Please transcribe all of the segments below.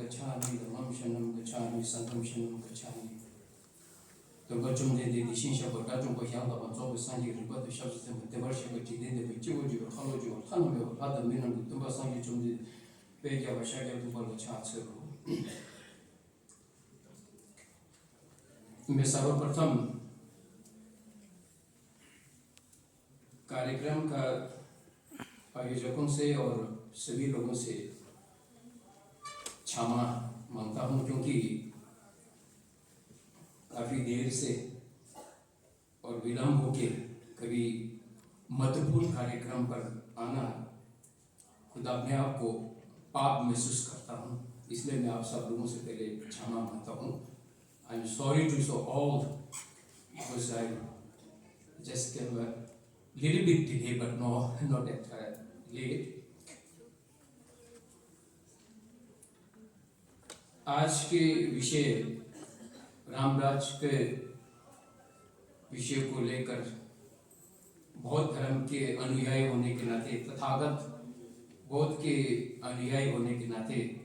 gacchami dhammam shanam gacchami sangham shanam gacchami Durga chumde de di shin shaba da chung ko hyang da ban zo bu san ji ri ba de shab se me de bar shaba ji de de ji wo ji ro khalo ji ro khano me ha da me nam de ba san ji chumde pe ja ba sha ja du ba lo cha se ro मैं सर्वप्रथम कार्यक्रम का आयोजकों से और सभी लोगों से क्षमा मांगता हूं क्योंकि काफ़ी देर से और विलंब होकर कभी महत्वपूर्ण कार्यक्रम पर आना खुद अपने आप को पाप महसूस करता हूं, इसलिए मैं आप सब लोगों से पहले क्षमा मांगता हूं। I'm sorry to so all because I just came a little bit delay, but not that late. आज के विषय रामराज के विषय को लेकर बौद्ध धर्म के अनुयायी होने के नाते, तथागत बौद्ध के अनुयायी होने के नाते,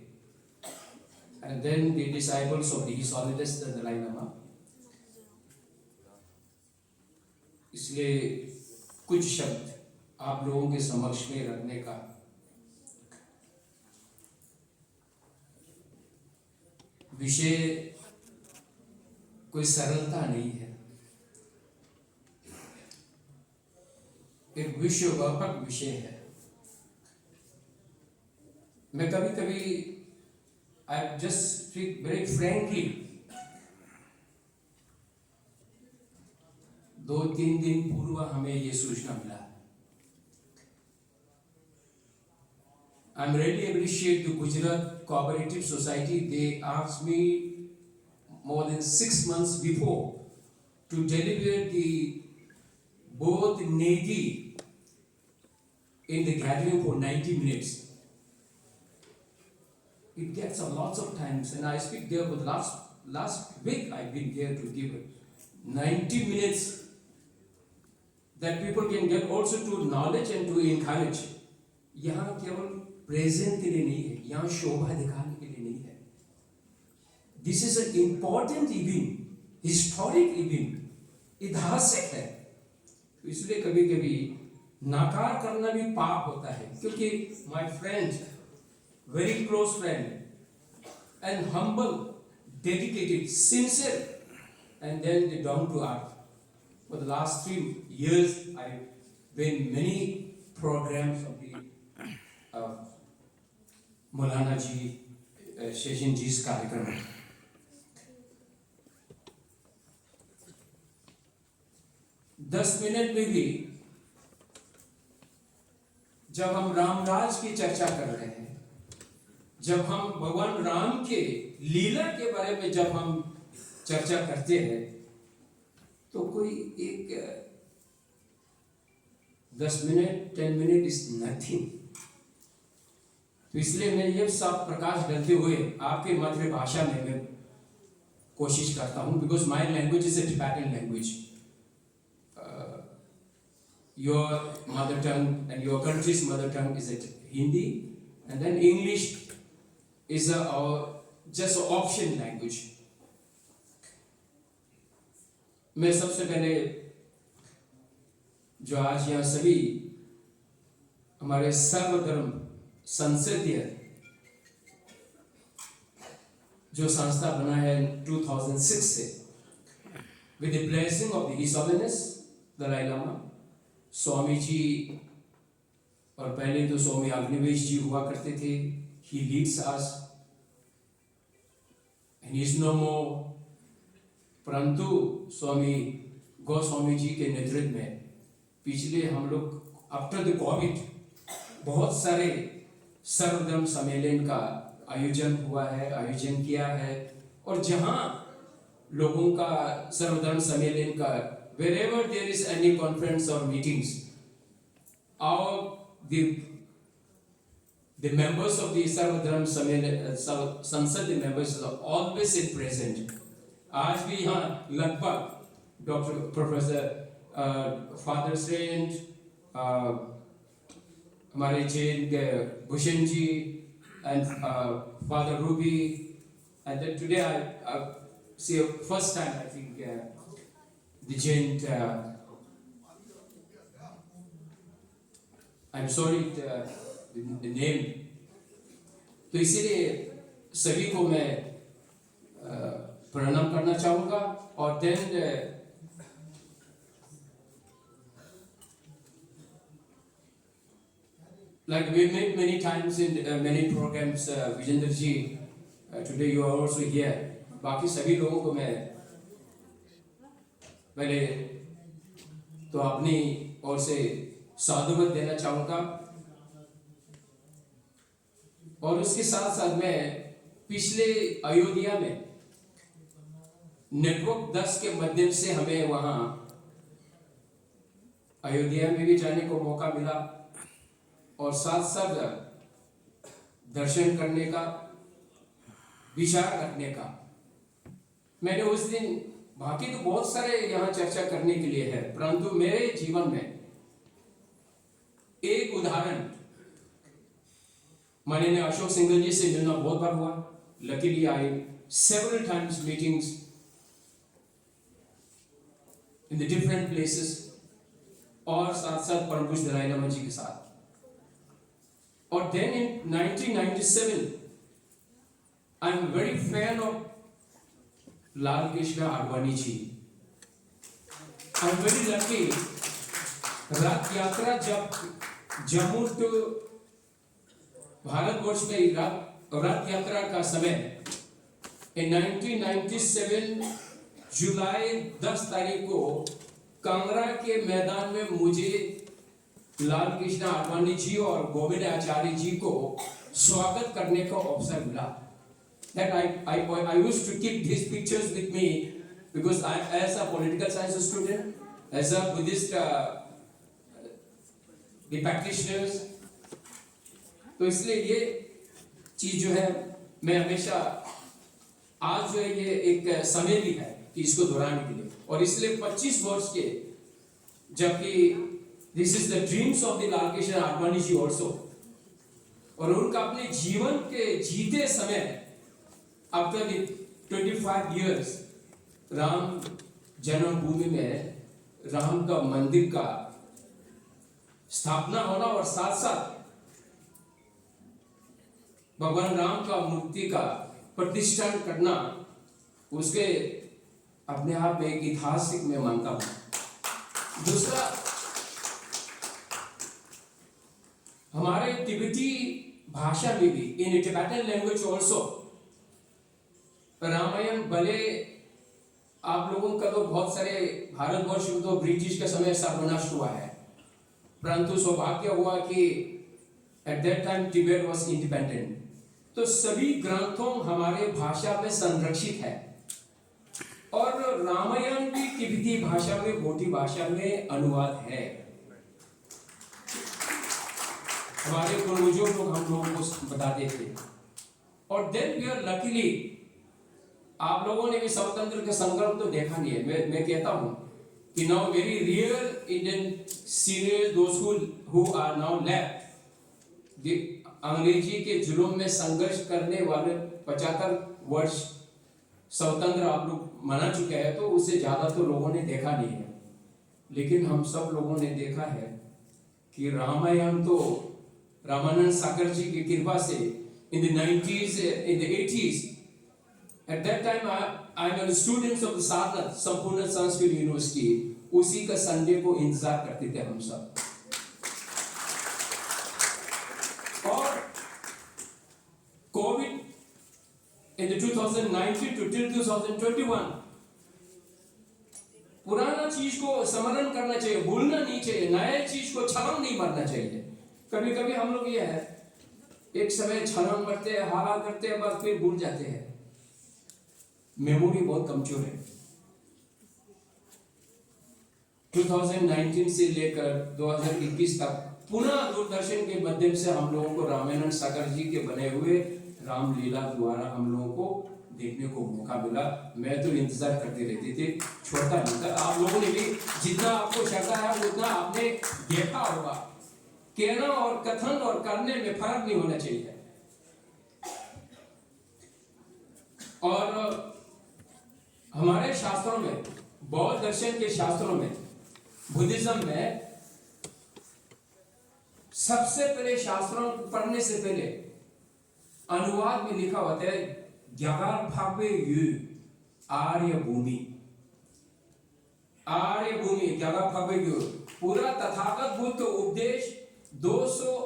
and then the disciples of His Holiness the Dalai Lama, इसलिए कुछ शब्द आप लोगों के समक्ष में रखने का विषय कोई सरलता नहीं है, एक विश्वव्यापक विषय है। मैं कभी कभी I just speak very frankly, 2-3 दिन पूर्व हमें ये सूचना मिला। I'm really appreciate the Gujarat Cooperative Society. They asked me more than 6 months before to deliver the both Negi in the gathering for 90 minutes. It gets a lots of times, and I speak there. But last week I've been there to give 90 minutes that people can get also to knowledge and to encourage. यहाँ केवल present के लिए नहीं है, यहाँ शोभा दिखाने के लिए नहीं है। This is an important event, historic event, ऐतिहासिक है। इसलिए कभी कभी नाकार करना भी पाप होता है, क्योंकि my friend, very close friend, and humble, dedicated, sincere, and then down to earth. For the last 3 years, I've been many programs of the Maulana ji, Sheshin ji's कार्यक्रम। 10 मिनट में भी जब हम रामराज की चर्चा कर रहे हैं, जब हम भगवान राम के लीला के बारे में जब हम चर्चा करते हैं, तो कोई एक 10 मिनट 10 मिनट इज नथिंग। तो इसलिए मैं ये सब प्रकाश डालते हुए आपके मातृभाषा में मैं कोशिश करता हूँ, because my language is a Tibetan language. Your mother tongue and your country's mother tongue is it Hindi, and then English is just an option language. मैं सबसे पहले जो आज यहाँ सभी हमारे सर्वधर्म संसदीय जो संस्था बना है 2006 से, with the blessing of His Holiness Dalai Lama, Swami ji, और पहले तो स्वामी अग्निवेश जी हुआ करते थे। He leads us and he is no more, परंतु स्वामी गोस्वामी जी के नेतृत्व में पिछले हम लोग आफ्टर द कोविड बहुत सारे सर्वधर्म सम्मेलन का आयोजन किया है, और जहां लोगों का सर्वधर्म सम्मेलन का wherever there is any conference or meetings, the members of the सर्वधर्म संसद members are always present. आज भी यहाँ लगभग डॉक्टर प्रोफेसर फादर सेंट, हमारे जैन के Bhushan ji, and Father Ruby, and then today I see first time I think the Jain. I'm sorry the name. तो इसीलिए सभी को मैं प्रणाम करना चाहूँगा और then like we met many times in many programs, Vijender ji, today you are also here. बाकी सभी लोगों को मैं पहले तो अपनी ओर से साधुवाद देना चाहूँगा और उसके साथ साथ मैं पिछले अयोध्या में नेटवर्क 10 के माध्यम से हमें वहाँ अयोध्या में भी जाने को मौका मिला और साथ साथ दर्शन करने का, विचार रखने का। मैंने उस दिन, बाकी तो बहुत सारे यहाँ चर्चा करने के लिए है, परंतु मेरे जीवन में एक उदाहरण, माननीय अशोक सिंघल जी से मिलना बहुत बार हुआ। Luckily I several times meetings in the different places और साथ साथ परम पूज्य दलाई लामा जी के साथ। और then in 1997 I am very fan of Lal Krishna Advani ji. I am very lucky, रथ यात्रा जब जम्मू टू भारतवर्ष में रथ यात्रा का समय in 1997 जुलाई 10 तारीख को कांगड़ा के मैदान में मुझे लाल कृष्ण आडवाणी जी और गोविंद आचार्य जी को स्वागत करने का अवसर मिला। That I used to keep these pictures with me because I, as a political science student, as a Buddhist, the practitioners, तो इसलिए ये चीज जो है मैं हमेशा आज जो है ये एक समय भी है कि इसको दोहराने के लिए, और इसलिए 25 वर्ष के, जबकि this is the dreams of the Lal Krishna Advani ji also, और उनका अपने जीवन के जीते समय आफ्टर 25 years राम जन्मभूमि में राम का मंदिर का स्थापना होना और साथ साथ भगवान राम का मूर्ति का प्रतिष्ठान करना, उसके अपने आप में एक ऐतिहासिक मैं मानता हूं। दूसरा, हमारे तिब्बती भाषा में भी, इन टिबेटन लैंग्वेज ऑल्सो, रामायण भले आप लोगों का तो बहुत सारे भारतवर्ष में तो ब्रिटिश का समय सर्वनाश हुआ है, परंतु सौभाग्य हुआ कि at that time Tibet was independent, तो सभी ग्रंथों हमारे भाषा में संरक्षित है और रामायण भी तिब्बती भाषा में, बोटी भाषा में अनुवाद है। हमारे पूर्वजों लोग हम लोगों को बताते थे। और देन वी आर लकीली, आप लोगों ने भी स्वतंत्र के संग्राम तो देखा नहीं है। मैं कहता हूं कि now very real Indian senior दोस्त हु आर नाउ लेफ्ट, अंग्रेजी के जुल्म में संघर्ष करने वाले 75 वर्ष स्वतंत्र आप लोग मना चुके हैं, तो उससे ज्यादा तो लोगों ने देखा नहीं है। लेकिन हम सब लोगों ने देखा है कि रामायण तो रामानंद सागर जी की कृपा से in the 90s, in the 80s, at that time I am a student of the Sarnath संपूर्ण संस्कृत यूनिवर्सिटी, उसी का संडे को इंतजार करते थे हम सब। और Covid in the 2019 to till 2021, पुराना चीज को स्मरण करना चाहिए, भूलना नहीं चाहिए, नए चीज को छलांग नहीं मारना चाहिए। कभी कभी हम लोग ये है, एक समय छलांग मारते हैं, हाला करते हैं, बस फिर भूल जाते हैं। मेमोरी बहुत कमजोर है। 2019 से लेकर 2021 तक पुनः दूरदर्शन के माध्यम से हम लोगों को रामानंद सागर जी के बने हुए रामलीला द्वारा हम लोगों को देखने को मौका मिला। मैं तो इंतजार करते रहते थे, छोड़ता नहीं था। आप लोगों ने भी जितना आपको श्रद्धा है उतना आपने देखा होगा। कहना और कथन और करने में फर्क नहीं होना चाहिए। शास्त्रों में, बौद्ध दर्शन के शास्त्रों में, बुद्धिज्म में सबसे पहले शास्त्रों को पढ़ने से पहले अनुवाद में लिखा होता है ज्ञागार भावे यु आर्य भूमि, आर्य भूमि ज्ञागार भावे यु। पूरा तथागत बुद्ध का उपदेश 200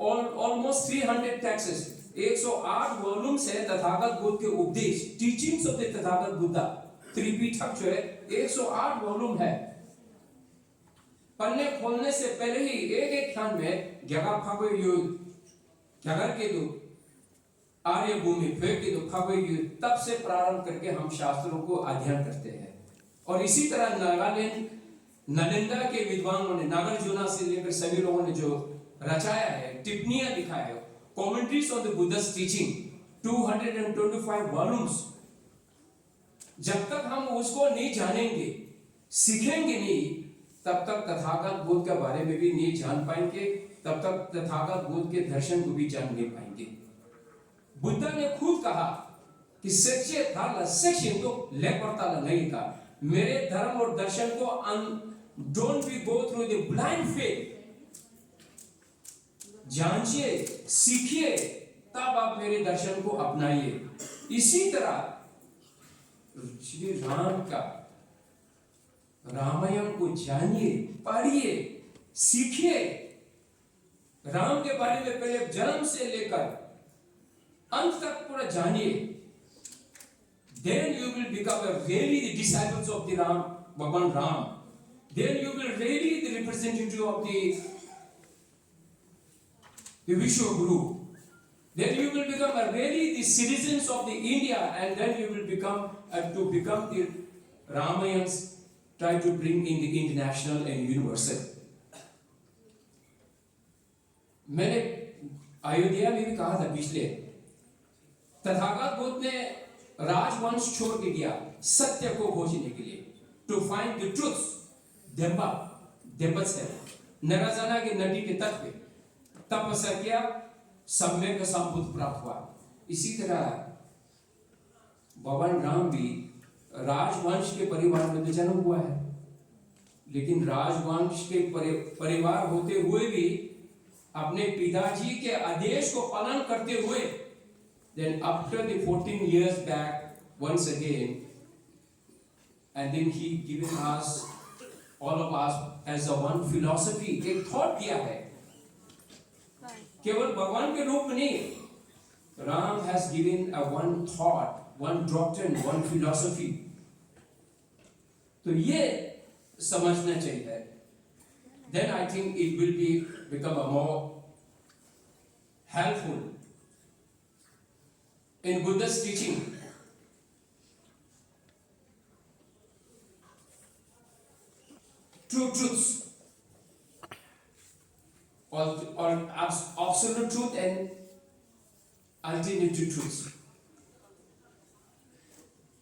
ऑलमोस्ट 300 टेक्स्ट्स, 108 वॉल्यूम्स है तथागत बुद्ध के उपदेश, teachings of the Tathagata Buddha. Tripitaka जो है 108 वॉल्यूम है। पन्ने खोलने से पहले ही एक एक क्षण में ज्ञागार भावे यु, ज्ञागार के दो आर्य भूमि, फिर के दो भावे यु, तब से प्रारंभ करके हम शास्त्रों को अध्ययन करते हैं। और इसी तरह नागालैंड नालंदा के विद्वानों ने, नागार्जुना से लेकर सभी लोगों ने जो रचाया है, टिप्पणियां लिखा है, commentaries on the Buddha's teaching, 225 volumes. जब तक हम उसको नहीं जानेंगे, सीखेंगे नहीं, तब तक तथागत बुद्ध के बारे में भी नहीं जान पाएंगे, तब तक तथागत बुद्ध के दर्शन को भी जान नहीं पाएंगे। बुद्ध ने खुद कहा कि सच्चे धर्म सच्चे तो लेपरता नहीं का, मेरे धर्म और दर्शन को don't be go through the blind faith, जानिए, सीखिए, तब आप मेरे दर्शन को अपनाइए। इसी तरह श्री राम का रामायण को जानिए, पढ़िए, सीखिए। राम के बारे में पहले जन्म से लेकर अंत तक पूरा जानिए। Then you will become really the disciples of the Ram, Bhagwan Ram. Then you will really the representative of the Vishwa Guru. Then you will become really the citizens of the India, and then you will become to become the Ramayans, try to bring in the international and universal. मैंने अयोध्या में भी कहा था पिछले, तथागत बुद्ध ने राजवंश छोड़ के गया सत्य को खोजने के लिए, टू फाइंड द ट्रूथ। देवस्य नराजना के नदी के तट पे तपस्या किया, सम्यक संबुद्ध प्राप्त हुआ। इसी तरह भगवान राम भी राजवंश के परिवार में तो जन्म हुआ है, लेकिन राजवंश के परिवार होते हुए भी अपने पिताजी के आदेश को पालन करते हुए, then after the 14 years back once again, and then he given us, all of us, as a one philosophy, एक thought दिया है, केवल भगवान के रूप में नहीं, Ram has given a one thought, one doctrine, one philosophy। तो ये समझना चाहिए। Then I think it will become a more helpful in Buddha's teaching। True truths, or absolute truth and alternative truths।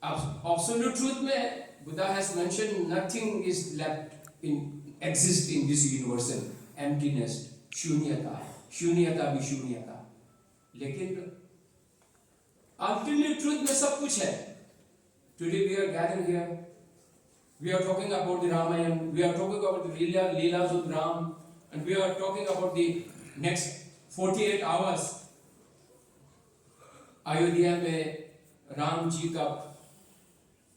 Absolute truth में Buddha has mentioned nothing is left in exist in this universal, emptiness, शून्यता, शून्यता भी शून्यता। लेकिन ultimate truth में सब कुछ है। Today we are gathered here, we are talking about the Ramayana, we are talking about the Leelas of Ram, and we are talking about the next 48 hours। Ayodhya में राम जी का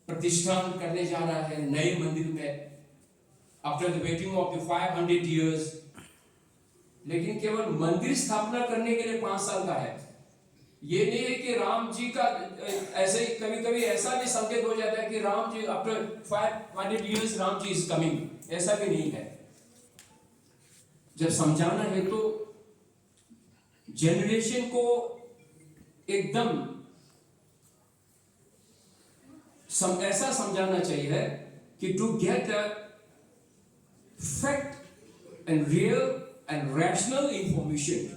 प्रतिष्ठान करने जा रहा है नए मंदिर में, after the waiting of the 500 years। लेकिन केवल मंदिर स्थापना करने के लिए 5 साल का है। ये नहीं है कि राम जी का ऐसे कभी कभी ऐसा भी संकेत हो जाता है कि Ram ji after 500 years Ram ji is coming, ऐसा भी नहीं है। जब समझाना है तो जनरेशन को एकदम ऐसा समझाना चाहिए कि to get a fact and real and rational information,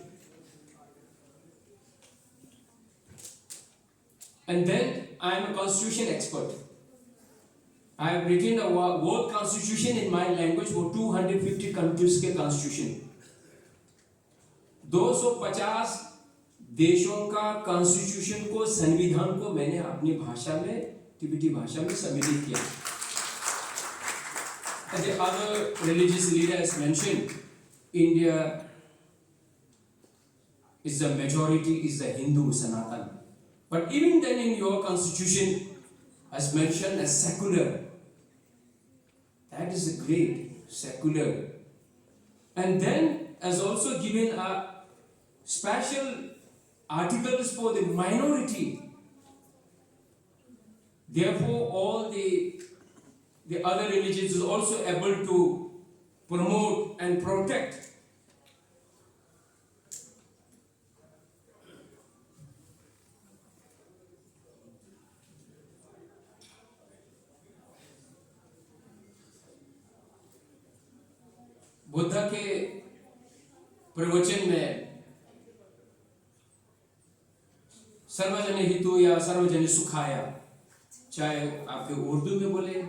and then I am a constitution expert। I have written a world constitution in my language for 250 countries के constitution, 250 देशों का constitution को, संविधान को मैंने अपनी भाषा में तिब्बती भाषा में सम्मिलित किया। And the other religious leaders mentioned, India is the majority is the Hindu Sanatan. But even then in your constitution as mentioned as secular. That is a great secular. And then as also given a special articles for the minority. Therefore all the other religions is also able to promote and protect. Buddha के प्रवचन में सर्वजन हितो या सर्वजन सुखाया, चाहे आपके उर्दू में बोले,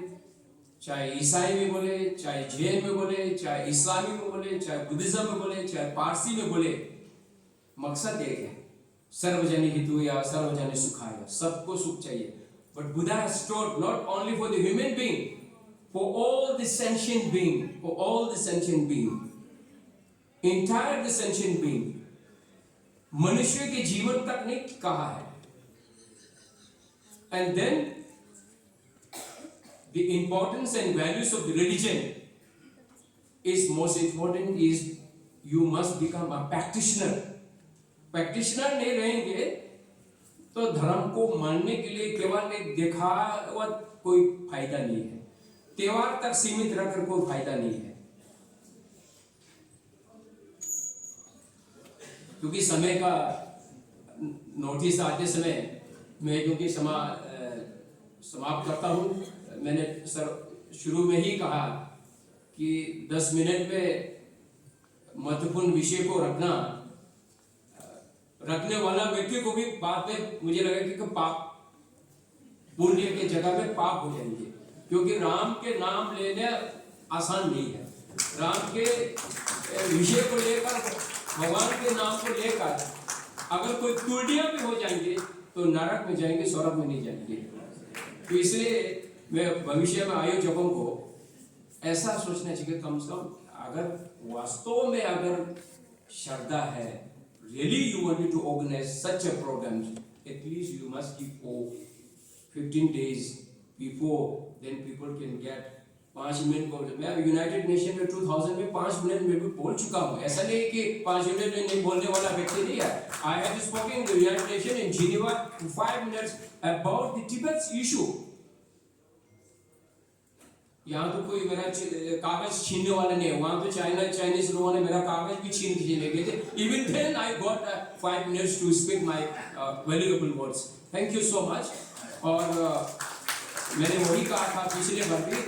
चाहे ईसाई में बोले, चाहे जैन में बोले, चाहे इस्लामी में बोले, चाहे बुद्धिज्म में बोले, चाहे पारसी में बोले, मकसद एक है, सर्वजन हितो या सर्वजन सुखाया, सबको सुख चाहिए। But Buddha has taught not only for the human being, for all the sentient being, for all the sentient being, entire the sentient being, मनुष्य के जीवन तक ने कहा है। And then the importance and values of the religion is most important is you must become a practitioner. Practitioner नहीं रहेंगे तो धर्म को मानने के लिए केवल एक दिखावट कोई फायदा नहीं है, त्योहार तक सीमित रहकर कोई फायदा नहीं है। क्योंकि समय का नोटिस आते समय मैं क्योंकि समाप्त करता हूँ, मैंने शुरू में ही कहा कि 10 मिनट में महत्वपूर्ण विषय को रखने वाला व्यक्ति को भी बाद में मुझे लगा कि पाप पुण्य के जगह में पाप हो जाएंगे, क्योंकि राम के नाम लेने आसान नहीं है। राम के विषय को लेकर, भगवान के नाम को लेकर अगर कोई त्रुटियां भी हो जाएंगे तो नरक में जाएंगे, स्वर्ग में नहीं जाएंगे। तो इसलिए मैं भविष्य में आयोजकों को ऐसा सोचना चाहिए, कम से कम अगर वास्तव में अगर श्रद्धा है, really you wanted to organize such a program, at least you must give 15 days before, then people can get 5 minute को। मैं यूनाइटेड नेशन में 2000 में 5 मिनट में भी बोल चुका हूँ, ऐसा नहीं कि 5 मिनट में नहीं बोलने वाला व्यक्ति नहीं है। I have spoken in the United Nations in Geneva for 5 minutes about the Tibet's issue. यहाँ तो कोई मेरा कागज छीनने वाला नहीं है, वहाँ तो चाइनीज लोगों ने मेरा कागज भी छीन ले गए थे। Even then I got 5 minutes to speak my valuable words. Thank you so much. और मैंने वही कहा था पिछले बार भी,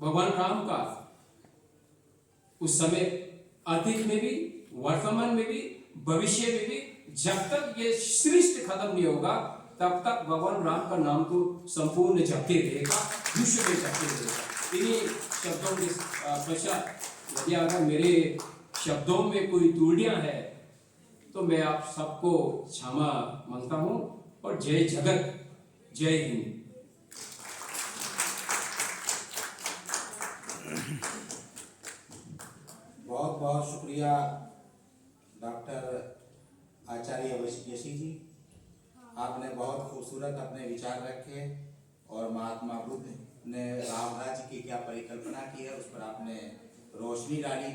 भगवान राम का उस समय अतीत में भी, वर्तमान में भी, भविष्य में भी, जब तक ये सृष्टि खत्म नहीं होगा तब तक भगवान राम का नाम तो संपूर्ण जपते रहेगा, विश्व में जपते रहेगा। इन्हीं शब्दों के पश्चात यदि अगर मेरे शब्दों में कोई त्रुटियां हैं तो मैं आप सबको क्षमा मांगता हूं। और जय जगत, जय हिंद। बहुत बहुत शुक्रिया डॉक्टर आचार्य यशी जी, आपने बहुत खूबसूरत अपने विचार रखे और महात्मा बुद्ध ने राम राज्य की क्या परिकल्पना की है उस पर आपने रोशनी डाली।